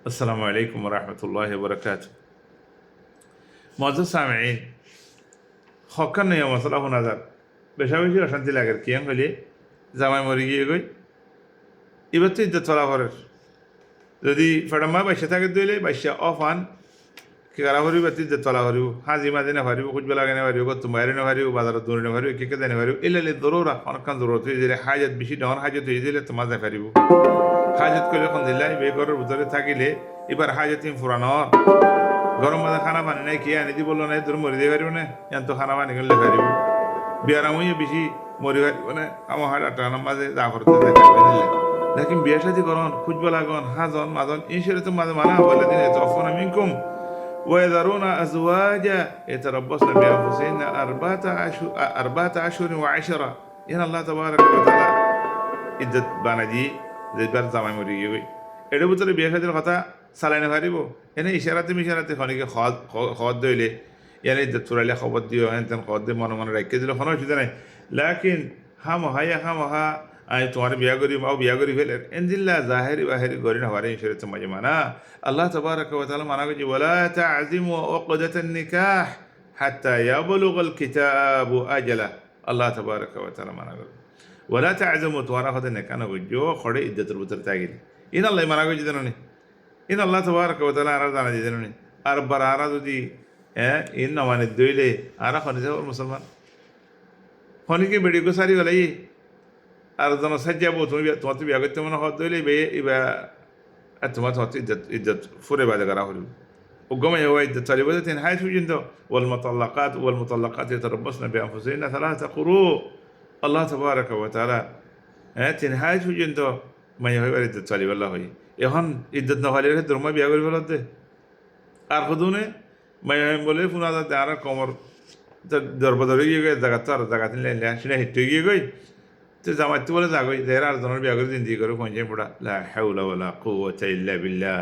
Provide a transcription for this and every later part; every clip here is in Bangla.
আসসালামু আলাইকুম রহমতুল্লাহ বরকাত। মজুদ সামিন হকার নেই মশলা শোনা যাক বেশা বেশি অশান্তি লাগে কিয়াং হইলে জামাই মরি গিয়ে গই এবার তো ইজ্জত চলা ঘরের যদি ফেডাম্মা বাইশা থাকে দইলে বাইশা অফ আন কেরা ভরিব ইজ্জত চলা ভরিব হাজি মাঝে না ভারিব খুঁজবে লাগে না ভারিব গত বাইরে না ভারিব বাজারত দূরে না ভারিব কে জানে ভারিব এলে দৌড়া অনেকক্ষণ দৌড়ত হয়ে দিলে হাজত বেশি ডর হাজত হয়ে দিলে তোমার যায় ফারিব হাজত করলে এখন দিলাই বে ঘরের ভিতরে থাকিলে এবার হাজত ফুরানোর গরম মাঝে খানা পানি নাই কে আনি দি বললো না তোর মরি দিয়ে পারিব না এন তো খানা পানি করলে পারিব বিয়ারামই বেশি মরি পারিব না আমার হাট আটার মাঝে যা করতে দেখি বিয়ে সাথে করন খুঁজবে লাগন হাজন মাজন ইনশারে তো মাঝে মানা বলে দিন তফনা মিনকুম ويذرون أزواجا يتربصن بأنفسهن أربعة أشهر وعشرة إن الله تبارك وتعالى ইজ্জত বানাজি যেবার জামাই মরি গিয়ে এটার ভিতরে বিয়ে সাথে কথা চালাইনে পারিব এনে ইশারাতে খনিকে খদ দইলে ইয়ানে ইজ্জত চুরাইলে খবর দিও তেন খদ দিয়ে মনে মনে রাখিয়ে দিলে কোনো অসুবিধা নাই লাকিন হামহা আমি তোমার বিয়া করি মাও বিয়া করি ফেলে এনজিল্লা জাহেরি বাহেরি গরি না পারে ইশারাতে মাঝে মানা আল্লাহ তাবারাকা ওয়া তাআলা মানা করছে ওয়ালা তা'জিমু উকদাতান নিকাহ হাত্তা ইয়াবলুগাল কিতাবু আজালা আল্লাহ তাবারাকা ওয়া তাআলা মানা করে ওয়ালা তা'জিমু তোমারা হতে নেকানো গজো খড়ে ইজ্জতের ভিতর তাগিল ইন আল্লাহ মানা করছে জানো ইন আল্লাহ তাবারাকা ওয়া তাআলা আর জানা দিয়ে জানো আর বারারা যদি ইন না মানে দইলে আর খনি যাব মুসলমান খনিকে বেড়ি গো সারি গলাই আর জন সাজ্জাবো তুমি তোমার বিয়া করতে মনে হত দইলে বে ইবা তোমার ইজ্জত ফুরে বাজে করা হল وقوم يويد طالبات حيث جنده والمطلقات يتربصن بأنفسهن ثلاثة قروء الله تبارك وتعالى حيث جنده ما يويد طالب الله এখন ইজ্জত না হলে ধর্ম বিয়া করে ফেলতে আর খুদুনে মাই বলে ফুনা যাতে আর কমর দরবাদরে গিয়ে গিয়ে জায়গা তো আর জায়গা তিনলে সেটা হেঁটে গিয়ে গই তো জামাইতে বলে যাগই দেড় আর জনের বিয়া করে জিন্দি করে পৌঁছে পড়া লা হাওলা ওয়ালা কুওয়াতা ইল্লা বিল্লাহ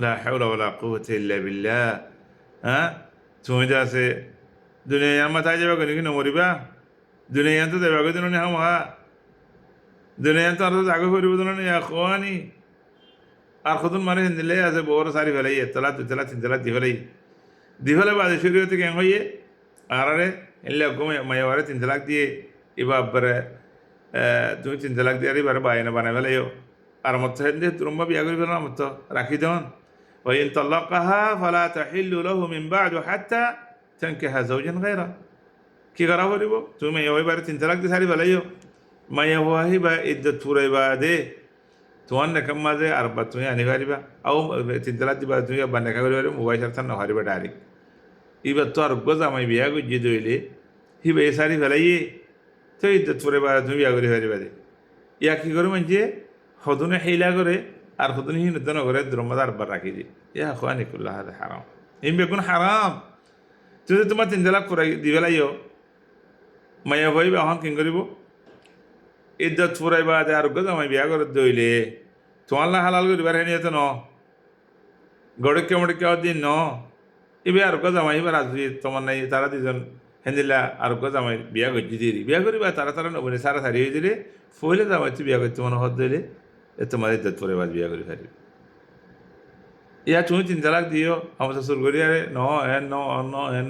লা হাওলা ওয়ালা কুওয়াতা ইল্লা বিল্লাহ তুমি যা আছে দুনিয়া মাথায় যাবে কিন্তু নমরিবা দুনিয়া তো দেবা করে দিন হা দুনিয়া তো আর জাগো করিব দিন খোয়ানি আর খুদুন মানে দিলে আছে বড় সারি ফেলাই এতলা দুতলা তিনতলা দি ফেলে বাজে শরীয়তে কেন হইয়ে আরে এলে ঘুমে মাইয়ারে 3 লাখ দিয়ে এবারে তুমি 3 লাখ দিয়ে এবারে বাইনা বানাই ফেলাইও আর মত হেন্দে তুরম্বা বিয়া করি ফেলা মত রাখি দেন وإن طلقها فلا تحل له من بعد حتى تنكح زوجا غيره কি করা বলিব তুমি এবারে 3 লাখ দিয়ে সারি ফেলাইও মাইয়া হইবা ইদ্দত পুরাইবা দে তোমার নেকাম মাঝে আর বা তুমি আনি পারিবা আও 3 লাখ দিবা তুমি বা নেকা করি পারিবা মোবাইল সাথে না হারিবা ডাইরেক্ট এবার তো আর গজ আমি বিয়া গুজি দইলে হিবে সারি ফেলাইয়ে তো ইজ্জত পুরাইবা তুমি বিয়া করি পারিবা দে ইয়া কি করে মানে হদুনে হেলা করে আর হদুনে হিনতন করে দ্রমদার বার রাখি দি ইয়া খানি কুল্লাহ হাদা হারাম ইম বেকুন হারাম যদি তোমার 3 লাখ পুরাই দি ফেলাইও মাইয়া ভাইবা এখন কি করিব ইজ্জত ফুরাইবা দে আর গজ আমি বিয়া করে দইলে তোমার হালাল করিবার হেনি এত ন গড়কে মড়কে দিন ন এবে আর গজ আমি এবার আসবি তোমার নাই তারা দুজন হেন্দিলা আর গজ আমি বিয়া করছি দিয়ে বিয়া করিবা তারা নবনে সারা সারি হয়ে দিলে ফলে যাওয়া তুই বিয়া করতে মনে হত দইলে এ তোমার ইজ্জত ফুরাইবা বিয়া করি ফারি ইয়া তুমি 3 লাখ দিও আমার শ্বশুর করি আরে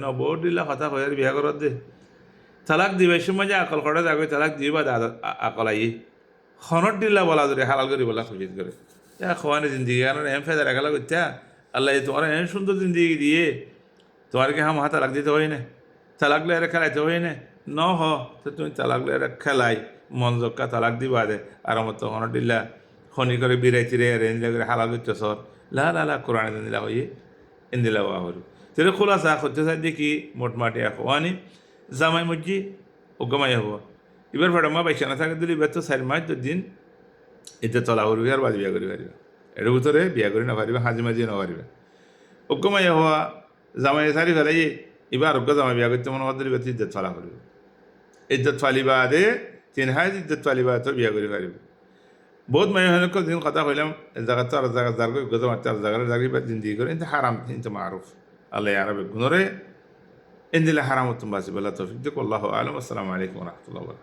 ন বহুত দিলা কথা কয়ে বিয়া করত দে তালাক দিবে সময় যে আকল খড়ে যাবে তালাক দিবা দাদা আকল আই খনত দিলা বলা যদি হালাল করি বলা খুশি করে খোয়ানি জিন্দিগি কারণ এম ফেদার একালা করতে আল্লাহ তোমার এম সুন্দর জিন্দিগি দিয়ে তোমার কি হাম তালাক দিতে হয় না তালাক লে খেলাইতে হয় না ন হ তো তুমি তালাক লে খেলাই মন জক্কা তালাক দিবা দে আর আমার তো খনত দিলা খনি করে বিরাইতি রে রেঞ্জ করে হালাল করতে সর লা কোরআনে দিলা হয়ে ইন্দিলা বাহরু তেরে খোলাসা করতে চাই দেখি মোটমাটি খোয়ানি জামাই মজ্জি ও গমাই হব এবার ফেডাম্মা বাইশা না থাকে দিলি এবার তো 4 মাস 2 দিন এতে তলা করবি আর বাদ বিয়া করি পারিবা এর ভিতরে বিয়া করি না পারিবা হাজি মাঝি না পারিবা ও গমাই হওয়া জামাই সারি ফেলাই এবার অজ্ঞ জামাই বিয়া করতে মনে দিলি এবার ইজ্জত ফলা করিব ইজ্জত ফালিবা দে 3 হাজ ইজ্জত ফালিবা তো বিয়া করি পারিব বহুত মাই হনক দিন কথা কইলাম জায়গা তো আর জায়গা জারগো গজা মারতে আর জায়গা জাগিবা জিন্দিগি করে এটা হারাম কিন্তু মারুফ আল্লাহ আরবে গুনরে إن الله حرام التنباسي بالله توفيق الله أعلم والسلام عليكم ورحمة الله وبركاته.